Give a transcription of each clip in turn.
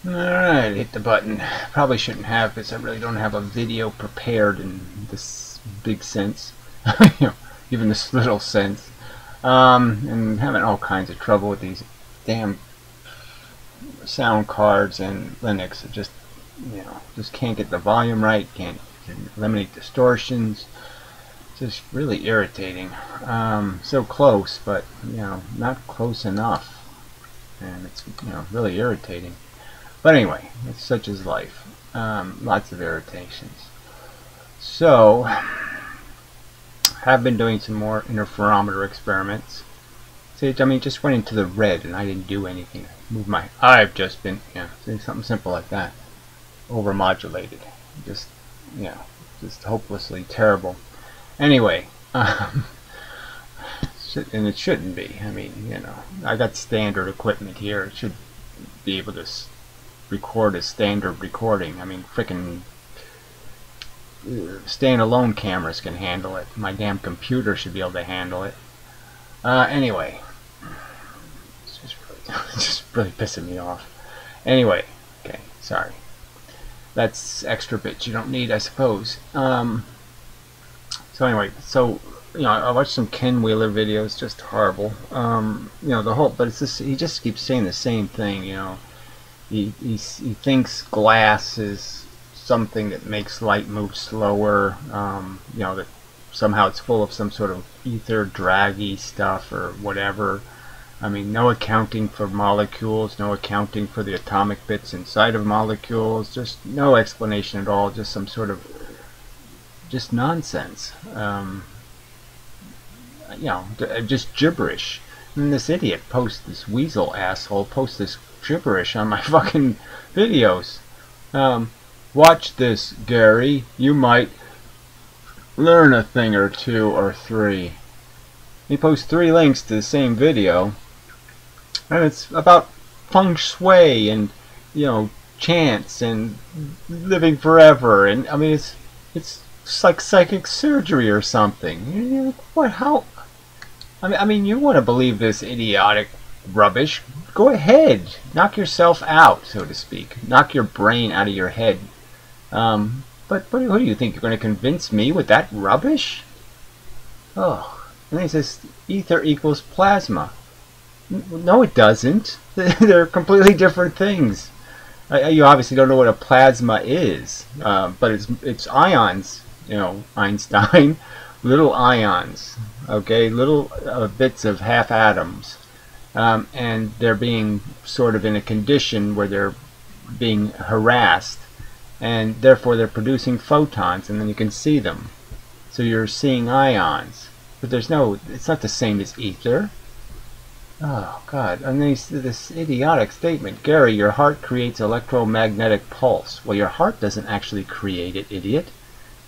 Alright, hit the button. Probably shouldn't have because I really don't have a video prepared in this big sense. You know, even this little sense. And having all kinds of trouble with these damn sound cards and Linux. It just, just can't get the volume right, can't eliminate distortions. Just really irritating. So close, but, not close enough. And it's, really irritating. But anyway, it's such as life. Lots of irritations. So, have been doing some more interferometer experiments. See, I mean, just went into the red and I didn't do anything. I've just been, doing something simple like that. Overmodulated. Just, just hopelessly terrible. Anyway, and it shouldn't be. I mean, I got standard equipment here. It should be able to record a standard recording. I mean, frickin' standalone cameras can handle it. My damn computer should be able to handle it. Anyway, it's just really pissing me off. Anyway, okay, sorry. That's extra bits you don't need, I suppose. So anyway, I watched some Ken Wheeler videos, just horrible. But it's just, he just keeps saying the same thing. He thinks glass is something that makes light move slower. That somehow it's full of some sort of ether draggy stuff or whatever. I mean, no accounting for molecules, no accounting for the atomic bits inside of molecules, just no explanation at all, just some sort of just nonsense. Just gibberish. And this idiot this weasel asshole posts this gibberish on my fucking videos. Watch this, Gary. You might learn a thing or two or three. He posts 3 links to the same video, and it's about feng shui and chance and living forever. And I mean, it's like psychic surgery or something. What? How? I mean, you want to believe this idiotic rubbish? Go ahead, knock yourself out, so to speak. Knock your brain out of your head. But what do you think? You're going to convince me with that rubbish? Oh, and he says ether equals plasma. No, it doesn't. They're completely different things. You obviously don't know what a plasma is, but it's ions. Einstein, little ions. Okay, little bits of half atoms. And they're being sort of in a condition where they're being harassed, and therefore they're producing photons, and then you can see them. So you're seeing ions, but it's not the same as ether. Oh God! And then this idiotic statement, Gary, your heart creates electromagnetic pulse. Well, your heart doesn't actually create it, idiot.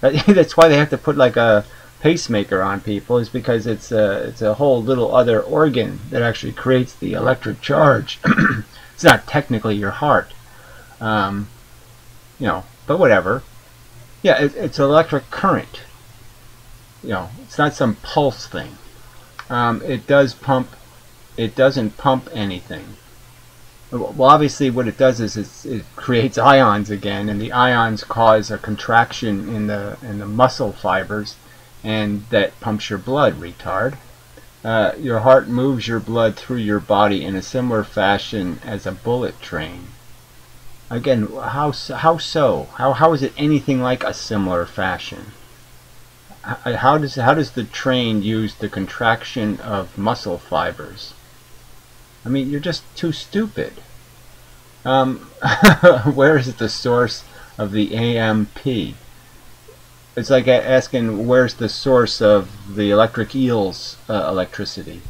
That's why they have to put like a pacemaker on people, is because it's a whole little other organ that actually creates the electric charge. It's not technically your heart, but whatever. Yeah, it's electric current. It's not some pulse thing. It doesn't pump anything. Well, obviously what it does is it creates ions again, and the ions cause a contraction in the muscle fibers, and that pumps your blood, retard. Your heart moves your blood through your body in a similar fashion as a bullet train. Again, how so? How is it anything like a similar fashion? How does the train use the contraction of muscle fibers? I mean, you're just too stupid. Where is the source of the AMP? It's like asking, where's the source of the electric eel's electricity?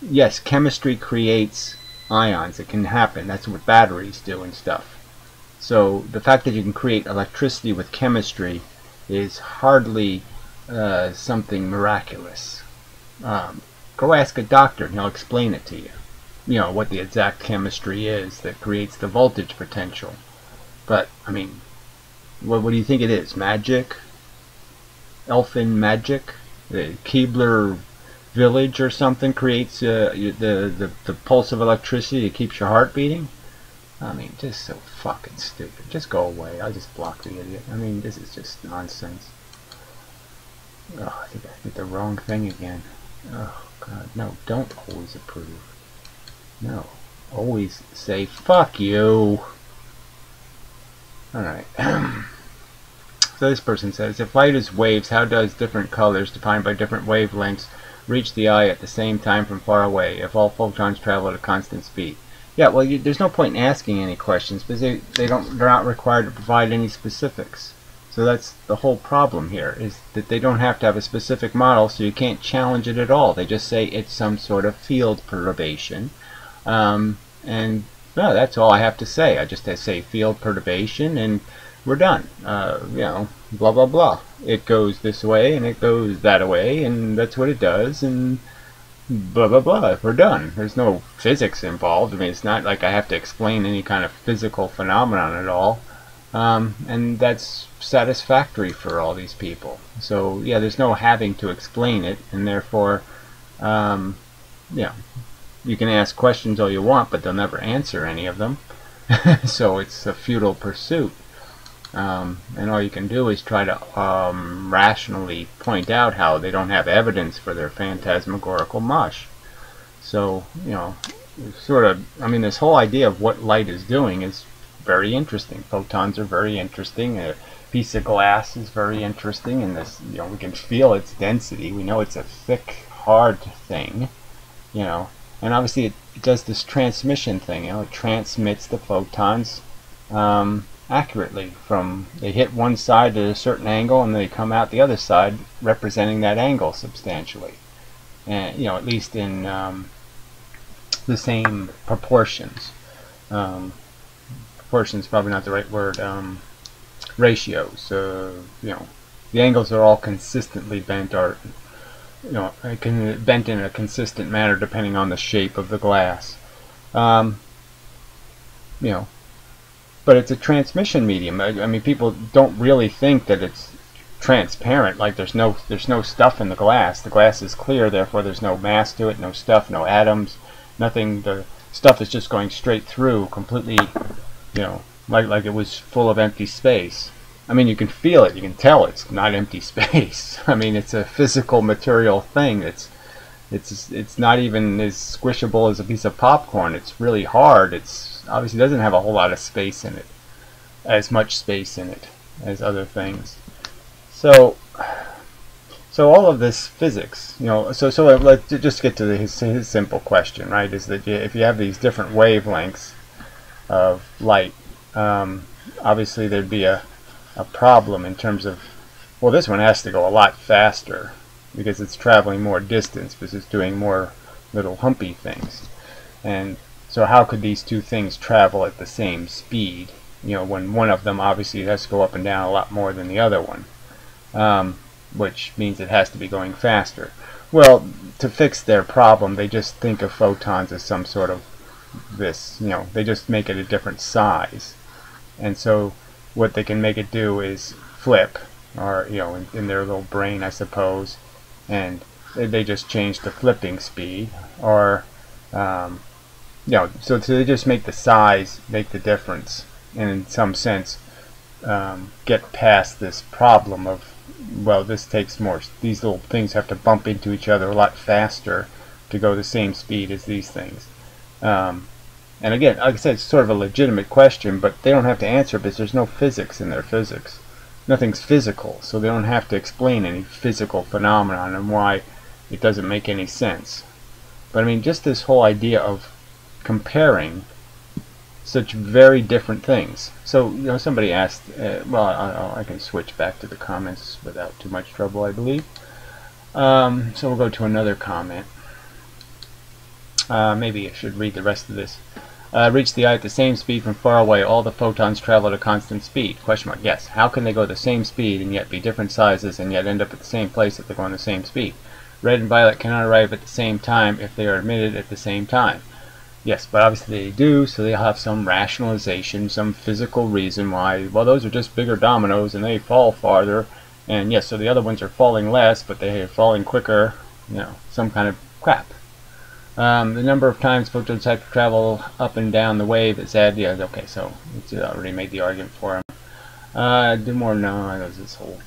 Yes, chemistry creates ions. It can happen. That's what batteries do and stuff. So the fact that you can create electricity with chemistry is hardly something miraculous. Go ask a doctor and he'll explain it to you. What the exact chemistry is that creates the voltage potential. But, I mean, what do you think it is? Magic? Elfin magic? The Keebler village or something creates the pulse of electricity that keeps your heart beating? I mean, just so fucking stupid. Just go away. I'll just block the idiot. I mean, this is just nonsense. Oh, I think I did the wrong thing again. Oh, God. No, don't always approve. No. Always say, fuck you. Alright. So this person says, if light is waves, how does different colors defined by different wavelengths reach the eye at the same time from far away if all photons travel at a constant speed? Yeah, well, there's no point in asking any questions because they're not required to provide any specifics. So that's the whole problem here, is that they don't have to have a specific model, so you can't challenge it at all. They just say it's some sort of field perturbation. And no, that's all I have to say. I just have to say field perturbation, and we're done. You know, blah blah blah. It goes this way and it goes that way, and that's what it does, and blah blah blah. We're done. There's no physics involved. I mean, it's not like I have to explain any kind of physical phenomenon at all, and that's satisfactory for all these people. So yeah, there's no having to explain it, and therefore, yeah. You can ask questions all you want, but they'll never answer any of them. So it's a futile pursuit. And all you can do is try to rationally point out how they don't have evidence for their phantasmagorical mush. So, you know, sort of, I mean, this whole idea of what light is doing is very interesting. Photons are very interesting. A piece of glass is very interesting. And this, you know, we can feel its density. We know it's a thick, hard thing, you know. And obviously it does this transmission thing, you know, it transmits the photons accurately from, they hit one side at a certain angle and they come out the other side representing that angle substantially. And, you know, at least in the same proportions. Proportions probably not the right word, ratios. You know, the angles are all consistently bent, or you know, it can be bent in a consistent manner depending on the shape of the glass. You know, but it's a transmission medium. I mean, people don't really think that it's transparent. Like there's no stuff in the glass. The glass is clear, therefore there's no mass to it, no stuff, no atoms, nothing. The stuff is just going straight through, completely, you know, like it was full of empty space. I mean, you can feel it, you can tell it's not empty space. I mean, it's a physical material thing. It's not even as squishable as a piece of popcorn. It's really hard. It's obviously doesn't have a whole lot of space in it, as much space in it as other things. So all of this physics, you know, so let's just get to his simple question, right? Is that if you have these different wavelengths of light, obviously there'd be a problem in terms of, well, this one has to go a lot faster because it's traveling more distance because it's doing more little humpy things. And so how could these two things travel at the same speed, you know, when one of them obviously has to go up and down a lot more than the other one, which means it has to be going faster. Well, to fix their problem, they just think of photons as some sort of this, you know, they just make it a different size. And so what they can make it do is flip, or, you know, in their little brain, I suppose, and they just change the flipping speed, or, you know, so they just make the size make the difference, and in some sense get past this problem of, well, this takes more, these little things have to bump into each other a lot faster to go the same speed as these things. And again, like I said, it's sort of a legitimate question, but they don't have to answer because there's no physics in their physics. Nothing's physical, so they don't have to explain any physical phenomenon and why it doesn't make any sense. But I mean, just this whole idea of comparing such very different things. So, you know, somebody asked, well, I can switch back to the comments without too much trouble, I believe. So we'll go to another comment. Maybe I should read the rest of this. Reach the eye at the same speed from far away. All the photons travel at a constant speed. Question mark. Yes. How can they go the same speed and yet be different sizes and yet end up at the same place if they're going the same speed? Red and violet cannot arrive at the same time if they are emitted at the same time. Yes, but obviously they do, so they'll have some rationalization, some physical reason why, well, those are just bigger dominoes and they fall farther. And yes, so the other ones are falling less, but they are falling quicker. You know, some kind of crap. The number of times photons have to travel up and down the wave is add. Yeah, okay, so it's already made the argument for him. Do more. No, there's this whole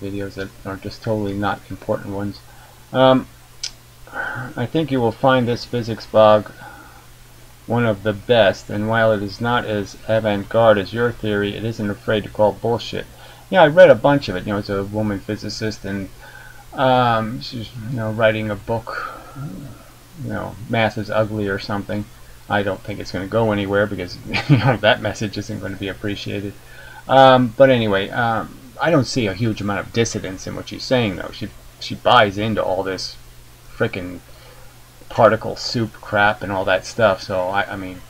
videos that are just totally not important ones. I think you will find this physics blog one of the best, and while it is not as avant-garde as your theory, it isn't afraid to call bullshit. Yeah, I read a bunch of it. You know, it's a woman physicist, and she's, you know, writing a book. You know, math is ugly or something. I don't think it's going to go anywhere because you know that message isn't going to be appreciated. But anyway, I don't see a huge amount of dissidence in what she's saying, though. She buys into all this frickin' particle soup crap and all that stuff. So I mean,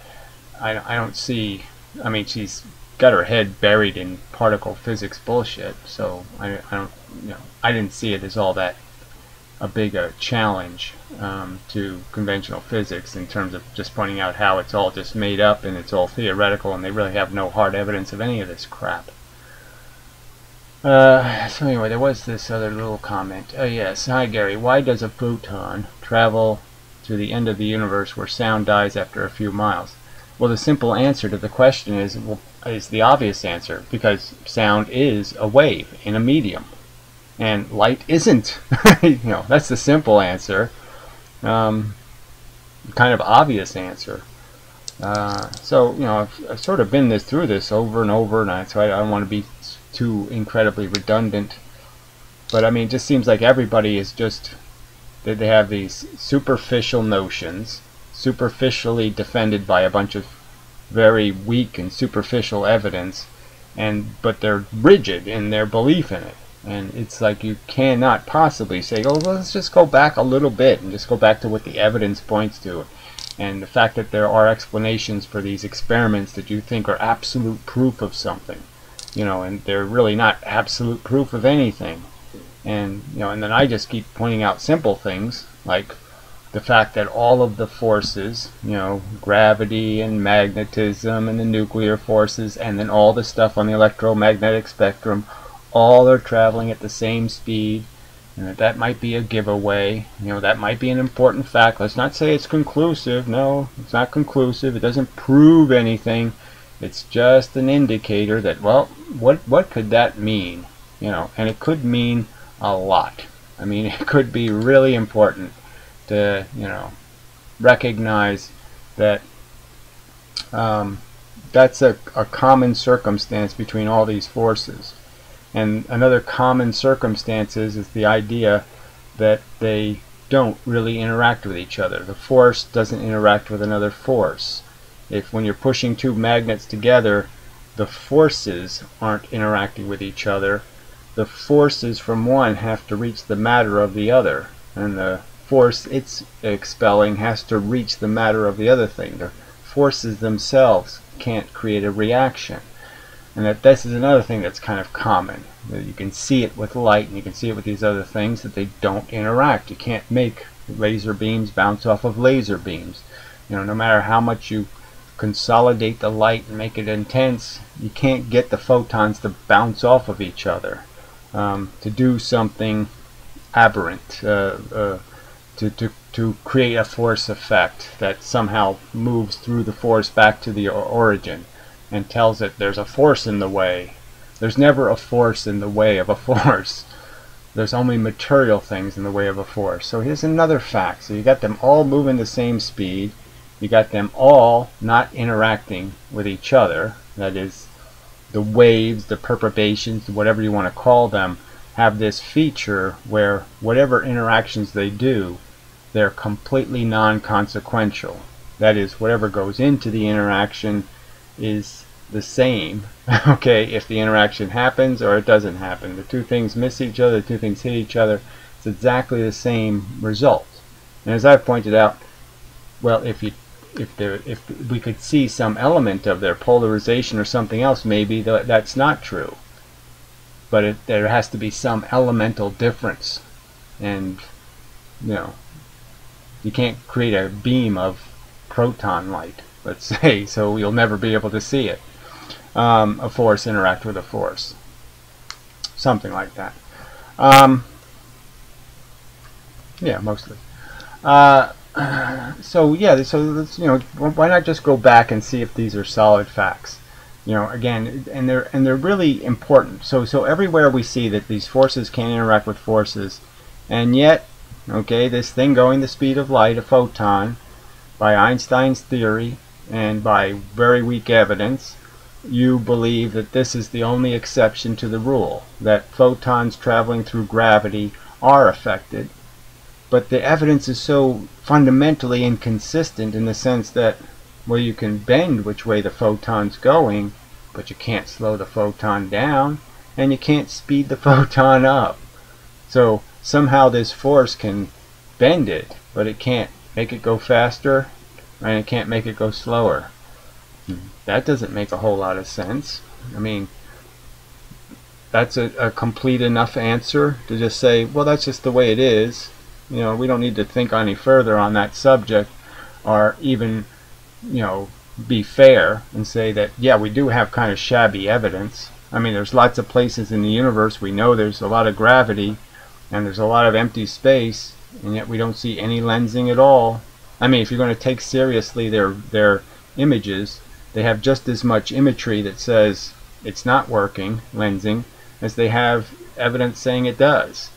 I don't see. I mean, she's got her head buried in particle physics bullshit. So I don't, you know, I didn't see it as all that a big challenge to conventional physics in terms of just pointing out how it's all just made up and it's all theoretical and they really have no hard evidence of any of this crap. So anyway, there was this other little comment. Oh yes, hi Gary, why does a photon travel to the end of the universe where sound dies after a few miles? Well, the simple answer to the question is, well, is the obvious answer, because sound is a wave in a medium. And light isn't. You know, that's the simple answer. Kind of obvious answer. So, you know, I've sort of been through this over and over, and so I don't want to be too incredibly redundant. But I mean, it just seems like everybody is just, they have these superficial notions, superficially defended by a bunch of very weak and superficial evidence, but they're rigid in their belief in it. And it's like you cannot possibly say, oh, well, let's just go back a little bit and just go back to what the evidence points to. And the fact that there are explanations for these experiments that you think are absolute proof of something, you know, and they're really not absolute proof of anything. And, you know, and then I just keep pointing out simple things like the fact that all of the forces, you know, gravity and magnetism and the nuclear forces and then all the stuff on the electromagnetic spectrum, all are traveling at the same speed, and that might be a giveaway. You know, that might be an important fact. Let's not say it's conclusive. No, it's not conclusive. It doesn't prove anything. It's just an indicator that, well, what could that mean? You know, and it could mean a lot. I mean, it could be really important to, you know, recognize that that's a common circumstance between all these forces. And another common circumstance is the idea that they don't really interact with each other. The force doesn't interact with another force. If when you're pushing two magnets together, the forces aren't interacting with each other, the forces from one have to reach the matter of the other, and the force it's expelling has to reach the matter of the other thing. The forces themselves can't create a reaction. And that this is another thing that's kind of common. That you can see it with light and you can see it with these other things, that they don't interact. You can't make laser beams bounce off of laser beams. You know, no matter how much you consolidate the light and make it intense, you can't get the photons to bounce off of each other. To do something aberrant, to create a force effect that somehow moves through the force back to the origin and tells it there's a force in the way. There's never a force in the way of a force. There's only material things in the way of a force. So here's another fact. So you got them all moving the same speed. You got them all not interacting with each other. That is, the waves, the perturbations, whatever you want to call them, have this feature where whatever interactions they do, they're completely non-consequential. That is, whatever goes into the interaction is the same, okay, if the interaction happens or it doesn't happen. The two things miss each other, the two things hit each other, it's exactly the same result. And as I've pointed out, well, if we could see some element of their polarization or something else, maybe that's not true. But there has to be some elemental difference, and you know, you can't create a beam of proton light, let's say, so you'll never be able to see it. A force interact with a force, something like that. Yeah, mostly. So yeah, so let's, why not just go back and see if these are solid facts? Again, and they're really important. So everywhere we see that these forces can't interact with forces, and yet, okay, this thing going the speed of light, a photon, by Einstein's theory and by very weak evidence, you believe that this is the only exception to the rule, that photons traveling through gravity are affected. But the evidence is so fundamentally inconsistent in the sense that, well, you can bend which way the photon's going, but you can't slow the photon down, and you can't speed the photon up. So somehow this force can bend it, but it can't make it go faster, and it can't make it go slower. That doesn't make a whole lot of sense. I mean, that's a complete enough answer to just say, well, that's just the way it is. We don't need to think any further on that subject, or even, be fair and say that, yeah, we do have kind of shabby evidence. I mean, there's lots of places in the universe we know there's a lot of gravity, and there's a lot of empty space, and yet we don't see any lensing at all. I mean, if you're going to take seriously their images, they have just as much imagery that says it's not working, lensing, as they have evidence saying it does.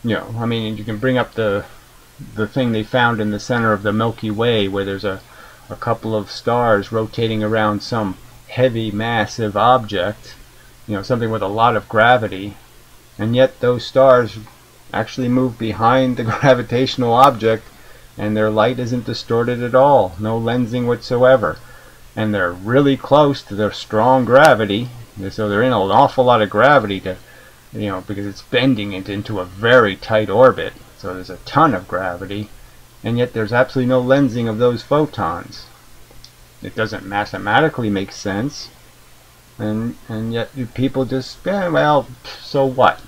I mean, you can bring up the thing they found in the center of the Milky Way, where there's a couple of stars rotating around some heavy, massive object, something with a lot of gravity, and yet those stars actually move behind the gravitational object, and their light isn't distorted at all, no lensing whatsoever, and they're really close to their strong gravity, so they're in an awful lot of gravity to, because it's bending it into a very tight orbit, so there's a ton of gravity, and yet there's absolutely no lensing of those photons. It doesn't mathematically make sense, and yet people just, well, so what?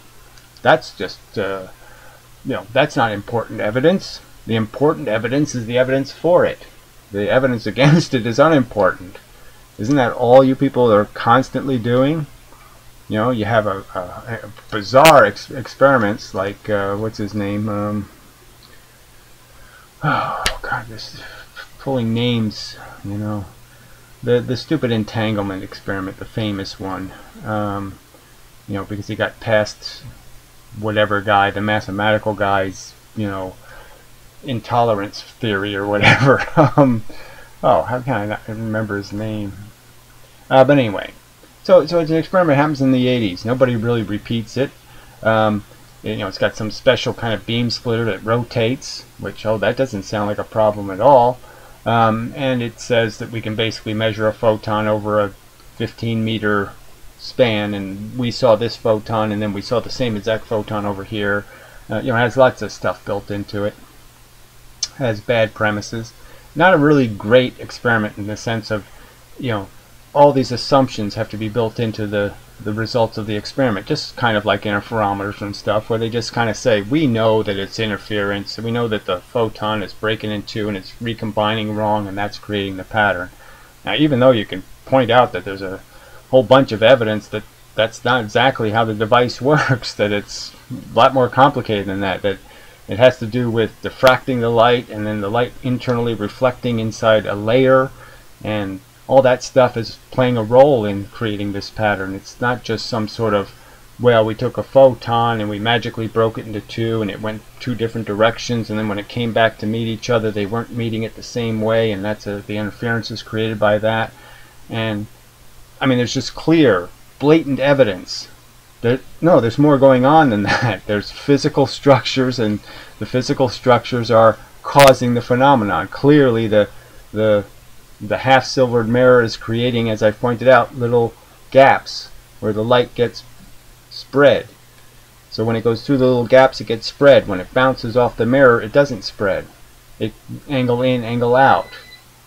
That's just, that's not important evidence. The important evidence is the evidence for it. The evidence against it is unimportant. Isn't that all you people are constantly doing? You have a bizarre experiments like, what's his name? Oh God, this pulling names. The stupid entanglement experiment, the famous one. Because he got past whatever guy, the mathematical guy's, intolerance theory or whatever. Oh, how can I not remember his name? But anyway. So it's an experiment that happens in the 80s. Nobody really repeats it. It's got some special kind of beam splitter that rotates, which, that doesn't sound like a problem at all. And it says that we can basically measure a photon over a 15-meter span, and we saw this photon, and then we saw the same exact photon over here. It has lots of stuff built into it. Has bad premises. Not a really great experiment in the sense of, all these assumptions have to be built into the results of the experiment, just kind of like interferometers and stuff, where they just kind of say, we know that it's interference, we know that the photon is breaking in two and it's recombining wrong, and that's creating the pattern. Now, even though you can point out that there's a whole bunch of evidence that that's not exactly how the device works, that it's a lot more complicated than that, that it has to do with diffracting the light, and then the light internally reflecting inside a layer, and all that stuff is playing a role in creating this pattern. It's not just some sort of, well, we took a photon and we magically broke it into two and it went two different directions, and then when it came back to meet each other they weren't meeting it the same way, and that's the interference is created by that. And I mean, there's just clear, blatant evidence that no, there's more going on than that. There's physical structures, and the physical structures are causing the phenomenon. Clearly the half-silvered mirror is creating, as I pointed out, little gaps where the light gets spread. So when it goes through the little gaps, it gets spread. When it bounces off the mirror, it doesn't spread. It angle in, angle out.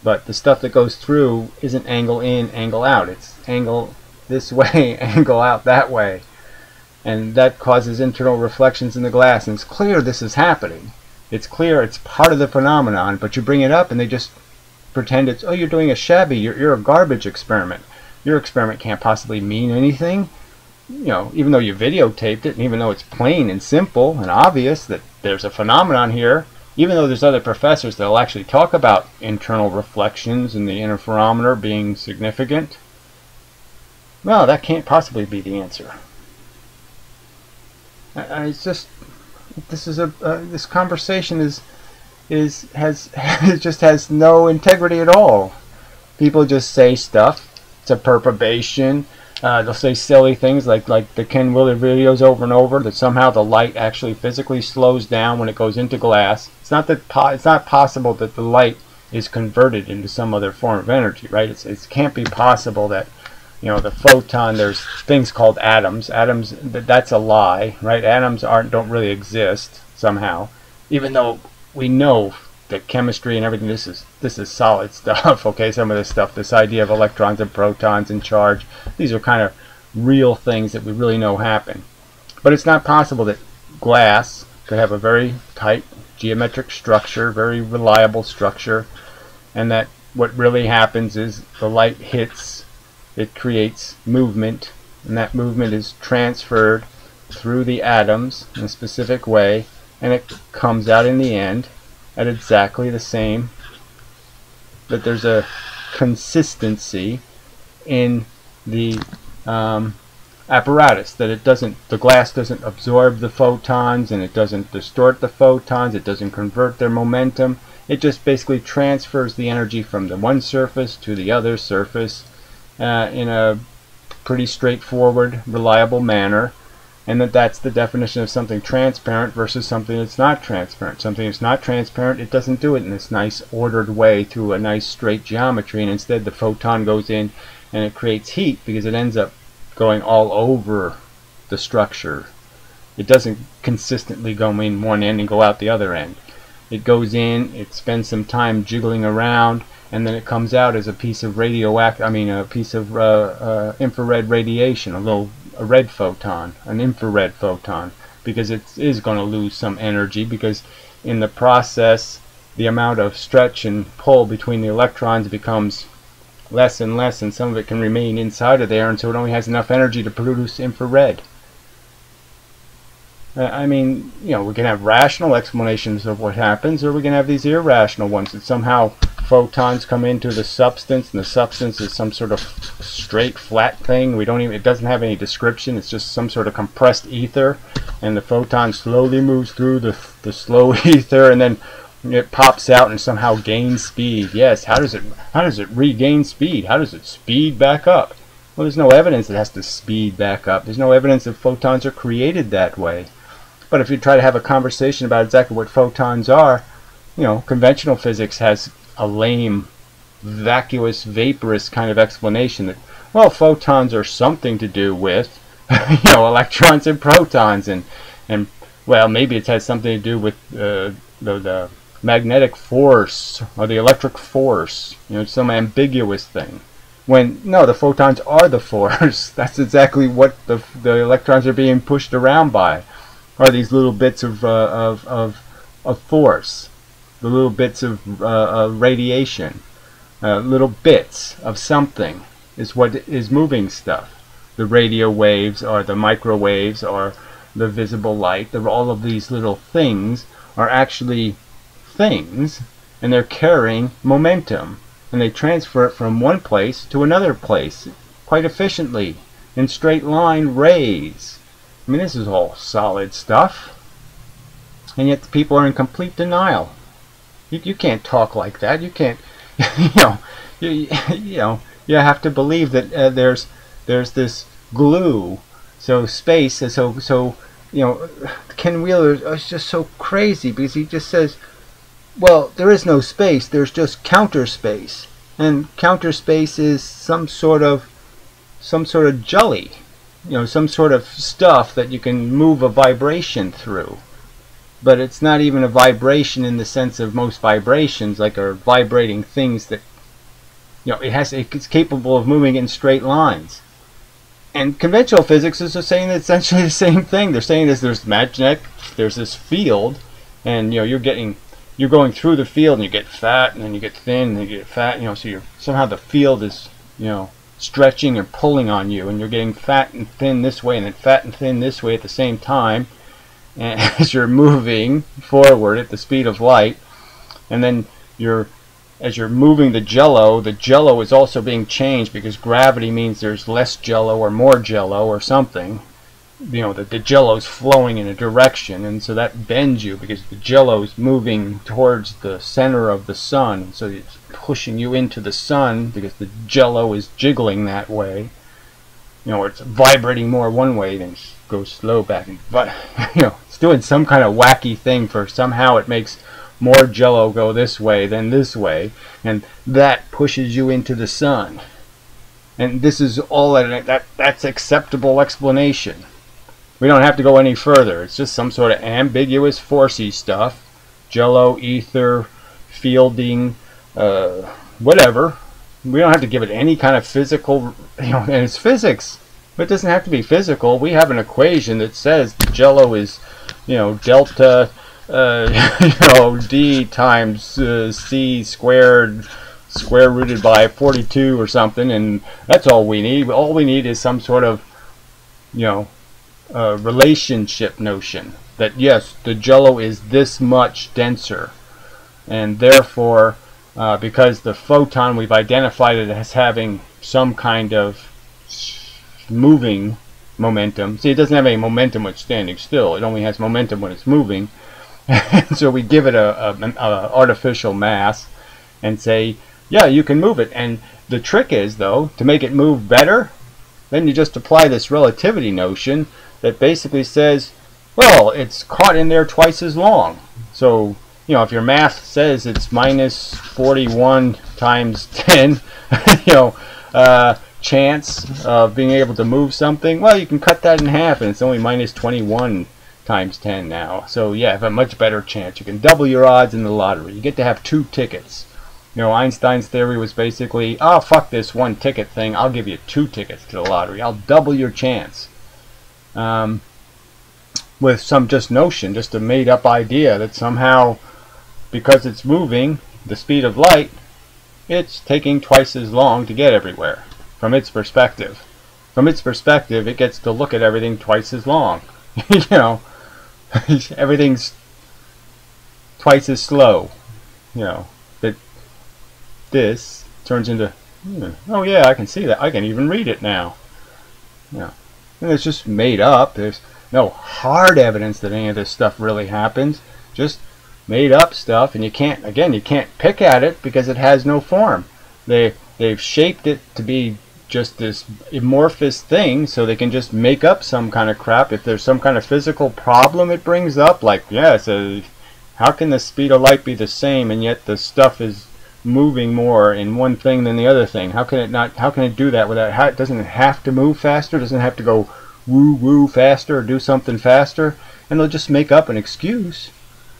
But the stuff that goes through isn't angle in, angle out. It's angle this way, angle out that way. And that causes internal reflections in the glass. And it's clear this is happening. It's clear it's part of the phenomenon, but you bring it up and they just pretend it's, oh, you're doing a shabby, you're a garbage experiment. Your experiment can't possibly mean anything. Even though you videotaped it, and even though it's plain and simple and obvious that there's a phenomenon here, even though there's other professors that'll actually talk about internal reflections and the interferometer being significant, well, that can't possibly be the answer. It's just, this conversation it just has no integrity at all. People just say stuff. It's a perturbation. They'll say silly things like the Ken Willard videos over and over, that somehow the light actually physically slows down when it goes into glass. It's not possible that the light is converted into some other form of energy, right? It can't be possible that, the photon, there's things called atoms. Atoms, that's a lie, right? Atoms don't really exist somehow, even though we know that chemistry and everything, this is solid stuff. Okay, some of this stuff, this idea of electrons and protons and charge, these are kind of real things that we really know happen. But it's not possible that glass could have a very tight geometric structure, very reliable structure, and that what really happens is the light hits, it creates movement, and that movement is transferred through the atoms in a specific way, and it comes out in the end at exactly the same, that there's a consistency in the apparatus, that the glass doesn't absorb the photons, and it doesn't distort the photons, it doesn't convert their momentum, it just basically transfers the energy from the one surface to the other surface in a pretty straightforward, reliable manner. And that's the definition of something transparent versus something that's not transparent. Something that's not transparent, it doesn't do it in this nice ordered way through a nice straight geometry, and instead the photon goes in and it creates heat because it ends up going all over the structure. It doesn't consistently go in one end and go out the other end. It goes in, it spends some time jiggling around, and then it comes out as a piece of a piece of infrared radiation, a red photon, an infrared photon, because it is going to lose some energy, because in the process the amount of stretch and pull between the electrons becomes less and less, and some of it can remain inside of there, and so it only has enough energy to produce infrared. We can have rational explanations of what happens, or we can have these irrational ones, that somehow photons come into the substance, and the substance is some sort of straight, flat thing. It doesn't have any description. It's just some sort of compressed ether, and the photon slowly moves through the slow ether, and then it pops out and somehow gains speed. Yes, how does it regain speed? How does it speed back up? Well, there's no evidence it has to speed back up. There's no evidence that photons are created that way. But if you try to have a conversation about exactly what photons are, conventional physics has a lame, vacuous, vaporous kind of explanation that, well, photons are something to do with, electrons and protons, and well, maybe it has something to do with the magnetic force or the electric force, some ambiguous thing. When, no, the photons are the force. That's exactly what the electrons are being pushed around by, are these little bits of force, the little bits of radiation, little bits of something is what is moving stuff. The radio waves or the microwaves or the visible light, all of these little things are actually things, and they're carrying momentum, and they transfer it from one place to another place quite efficiently in straight line rays. This is all solid stuff, and yet the people are in complete denial. You can't talk like that. You can't, you have to believe that there's this glue. So space, Ken Wheeler is just so crazy, because he just says, well, there is no space. There's just counter space, and counter space is some sort of jelly. Some sort of stuff that you can move a vibration through. But it's not even a vibration in the sense of most vibrations, like are vibrating things that, it's capable of moving in straight lines. And conventional physicists are saying essentially the same thing. They're saying there's this field, and you're going through the field, and you get fat, and then you get thin, and then you get fat, so somehow the field is, stretching and pulling on you, and you're getting fat and thin this way and then fat and thin this way at the same time, as you're moving forward at the speed of light, and then as you're moving the jello is also being changed because gravity means there's less jello or more jello or something. You know, the jello's flowing in a direction, and so that bends you because the jello's moving towards the center of the sun, so it's pushing you into the sun because the jello is jiggling that way. You know, it's vibrating more one way, then it goes slow back, but you know, it's doing some kind of wacky thing for somehow it makes more jello go this way than this way, and that pushes you into the sun. And this is all that's acceptable explanation. We don't have to go any further. It's just some sort of ambiguous forcey stuff. Jello, ether, fielding, whatever. We don't have to give it any kind of physical, you know, and it's physics. But it doesn't have to be physical. We have an equation that says the jello is, you know, delta, you know, d times c squared, square rooted by 42 or something, and that's all we need. All we need is some sort of, you know, relationship notion that yes, the jello is this much denser, and therefore because the photon, we've identified it as having some kind of moving momentum. See, it doesn't have any momentum when it's standing still. It only has momentum when it's moving. So we give it a artificial mass and say, yeah, you can move it. And the trick is, though, to make it move better, then you just apply this relativity notion that basically says, well, it's caught in there twice as long. So, you know, if your math says it's minus 41 times 10, you know, chance of being able to move something, well, you can cut that in half, and it's only minus 21 times 10 now. So, yeah, have a much better chance. You can double your odds in the lottery. You get to have 2 tickets. You know, Einstein's theory was basically, oh, fuck this 1 ticket thing. I'll give you 2 tickets to the lottery. I'll double your chance. With some just notion, just a made-up idea that somehow, because it's moving the speed of light, it's taking twice as long to get everywhere from its perspective. From its perspective, it gets to look at everything twice as long. You know, everything's twice as slow. You know, that this turns into, oh yeah, I can see that. I can even read it now. You know, and it's just made up. There's no hard evidence that any of this stuff really happens. Just made up stuff, and you can't pick at it because it has no form. They've shaped it to be just this amorphous thing, so they can just make up some kind of crap. If there's some kind of physical problem it brings up, like, yeah, so how can the speed of light be the same and yet the stuff is moving more in one thing than the other thing? How can it not? How can it do that without? Doesn't it have to move faster? Doesn't it have to go woo woo faster or do something faster? And they'll just make up an excuse.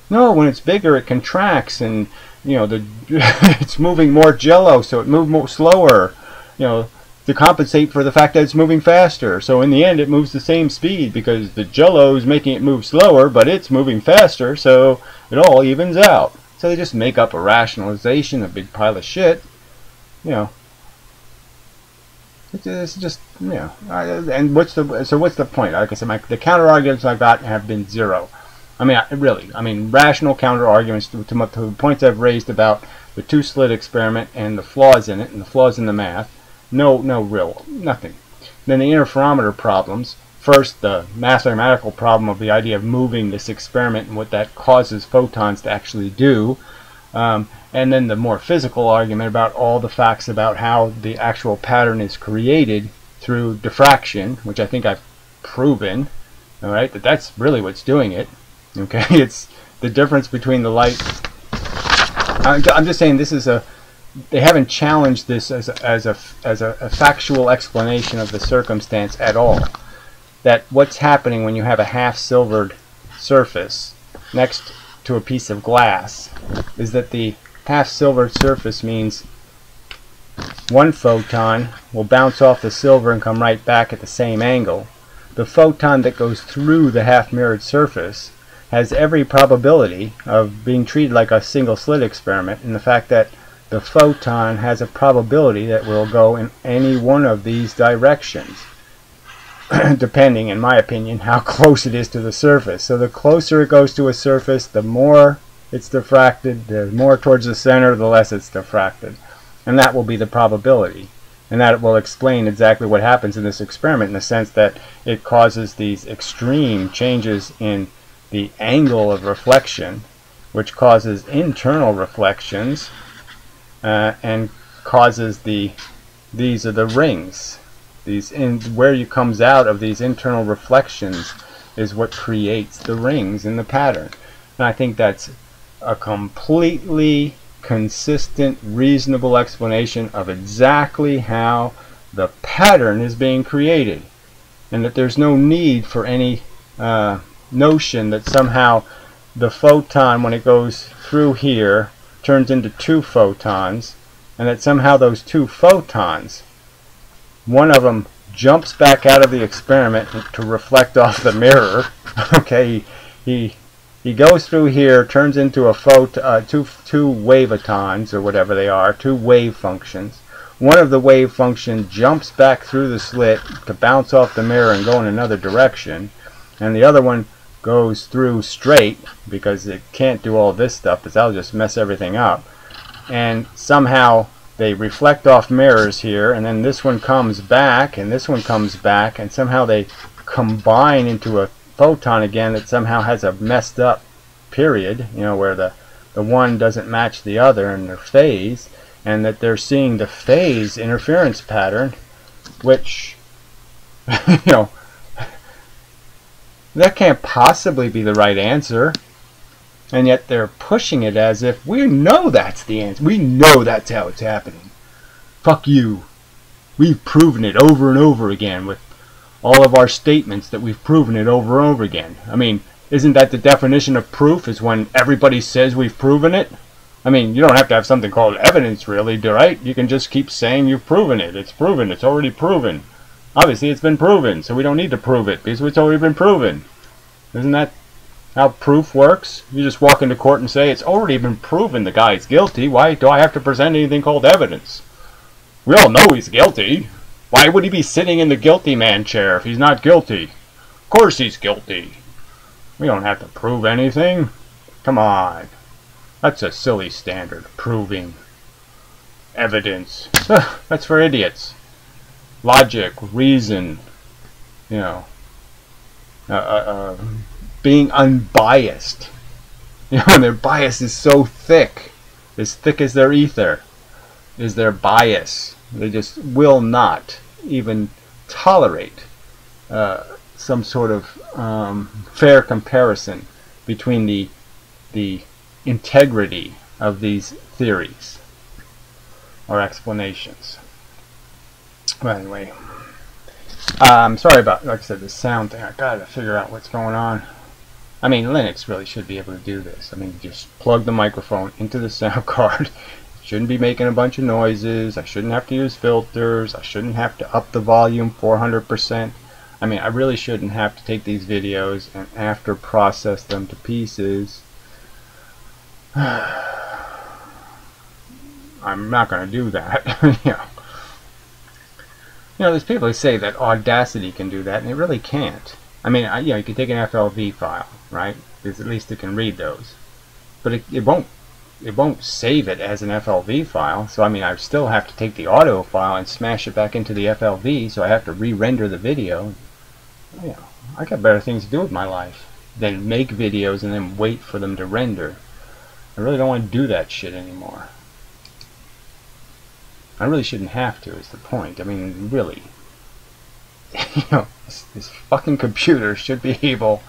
No, when it's bigger, it contracts, and you know it's moving more jello, so it moves more slower. You know, to compensate for the fact that it's moving faster. So in the end, it moves the same speed because the jello is making it move slower, but it's moving faster, so it all evens out. So they just make up a rationalization, a big pile of shit. You know, it's just, you know. And what's the point? Like I said, the counter arguments I got have been zero. I mean, rational counter arguments to the points I've raised about the 2-slit experiment and the flaws in it and the flaws in the math. Nothing. Then the interferometer problems. First, the mathematical problem of the idea of moving this experiment and what that causes photons to actually do. And then the more physical argument about all the facts about how the actual pattern is created through diffraction, which I think I've proven. All right, that's really what's doing it. Okay, it's the difference between the light. I'm just saying this is they haven't challenged this as a factual explanation of the circumstance at all. That what's happening when you have a half-silvered surface next to a piece of glass is that the half-silvered surface means one photon will bounce off the silver and come right back at the same angle. The photon that goes through the half-mirrored surface has every probability of being treated like a single-slit experiment, and the fact that the photon has a probability that will go in any one of these directions. depending, in my opinion, how close it is to the surface. So the closer it goes to a surface, the more it's diffracted, the more towards the center, the less it's diffracted. And that will be the probability. And that will explain exactly what happens in this experiment, in the sense that it causes these extreme changes in the angle of reflection, which causes internal reflections, and causes these are the rings. Where you comes out of these internal reflections is what creates the rings in the pattern. And I think that's a completely consistent, reasonable explanation of exactly how the pattern is being created, and that there's no need for any notion that somehow the photon, when it goes through here, turns into 2 photons, and that somehow those 2 photons, one of them jumps back out of the experiment to reflect off the mirror. Okay, he goes through here, turns into a two wavotons, or whatever they are, 2 wave functions. One of the wave functions jumps back through the slit to bounce off the mirror and go in another direction, and the other one goes through straight, because it can't do all this stuff, because that'll just mess everything up. And somehow they reflect off mirrors here, and then this one comes back, and this one comes back, and somehow they combine into a photon again that somehow has a messed up period, you know, where the one doesn't match the other in their phase, and that they're seeing the phase interference pattern, which, you know, that can't possibly be the right answer. And yet they're pushing it as if we know that's the answer. We know that's how it's happening. Fuck you. We've proven it over and over again with all of our statements that we've proven it over and over again. I mean, isn't that the definition of proof, is when everybody says we've proven it? I mean, you don't have to have something called evidence, really, right? You can just keep saying you've proven it. It's proven. It's already proven. Obviously, it's been proven, so we don't need to prove it because it's already been proven. Isn't that how proof works? You just walk into court and say, it's already been proven the guy's guilty. Why do I have to present anything called evidence? We all know he's guilty. Why would he be sitting in the guilty man chair if he's not guilty? Of course he's guilty. We don't have to prove anything. Come on. That's a silly standard, proving evidence. That's for idiots. Logic, reason, you know, being unbiased. You know, their bias is so thick as their ether is their bias. They just will not even tolerate some sort of fair comparison between the integrity of these theories or explanations. Well, anyway, I'm sorry about, like I said, the sound thing. I gotta figure out what's going on. I mean, Linux really should be able to do this. I mean, just plug the microphone into the sound card. Shouldn't be making a bunch of noises. I shouldn't have to use filters. I shouldn't have to up the volume 400%. I mean, I really shouldn't have to take these videos and after process them to pieces. I'm not going to do that. You know, there's people who say that Audacity can do that, and it really can't. I mean, you know, you can take an FLV file, right? Because at least it can read those, but it won't save it as an FLV file. So I mean, I still have to take the audio file and smash it back into the FLV. So I have to re-render the video. You know, I got better things to do with my life than make videos and then wait for them to render. I really don't want to do that shit anymore. I really shouldn't have to, is the point. I mean, really. You know, this fucking computer should be able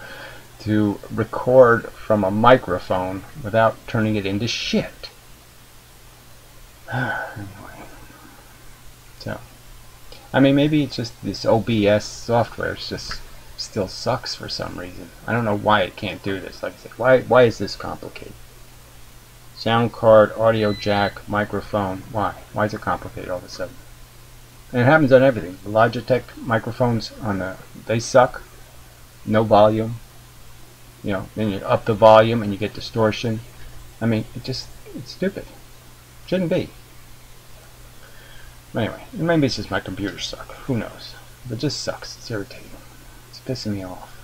to record from a microphone without turning it into shit. Anyway. So, I mean, maybe it's just this OBS software just still sucks for some reason. I don't know why it can't do this. Like I said, why is this complicated? Sound card, audio jack, microphone. Why? Why is it complicated all of a sudden? And it happens on everything. The Logitech microphones they suck. No volume. You know, then you up the volume and you get distortion. I mean, it's stupid. Shouldn't be. Anyway, maybe it's just my computer suck. Who knows? It just sucks. It's irritating. pissing me off.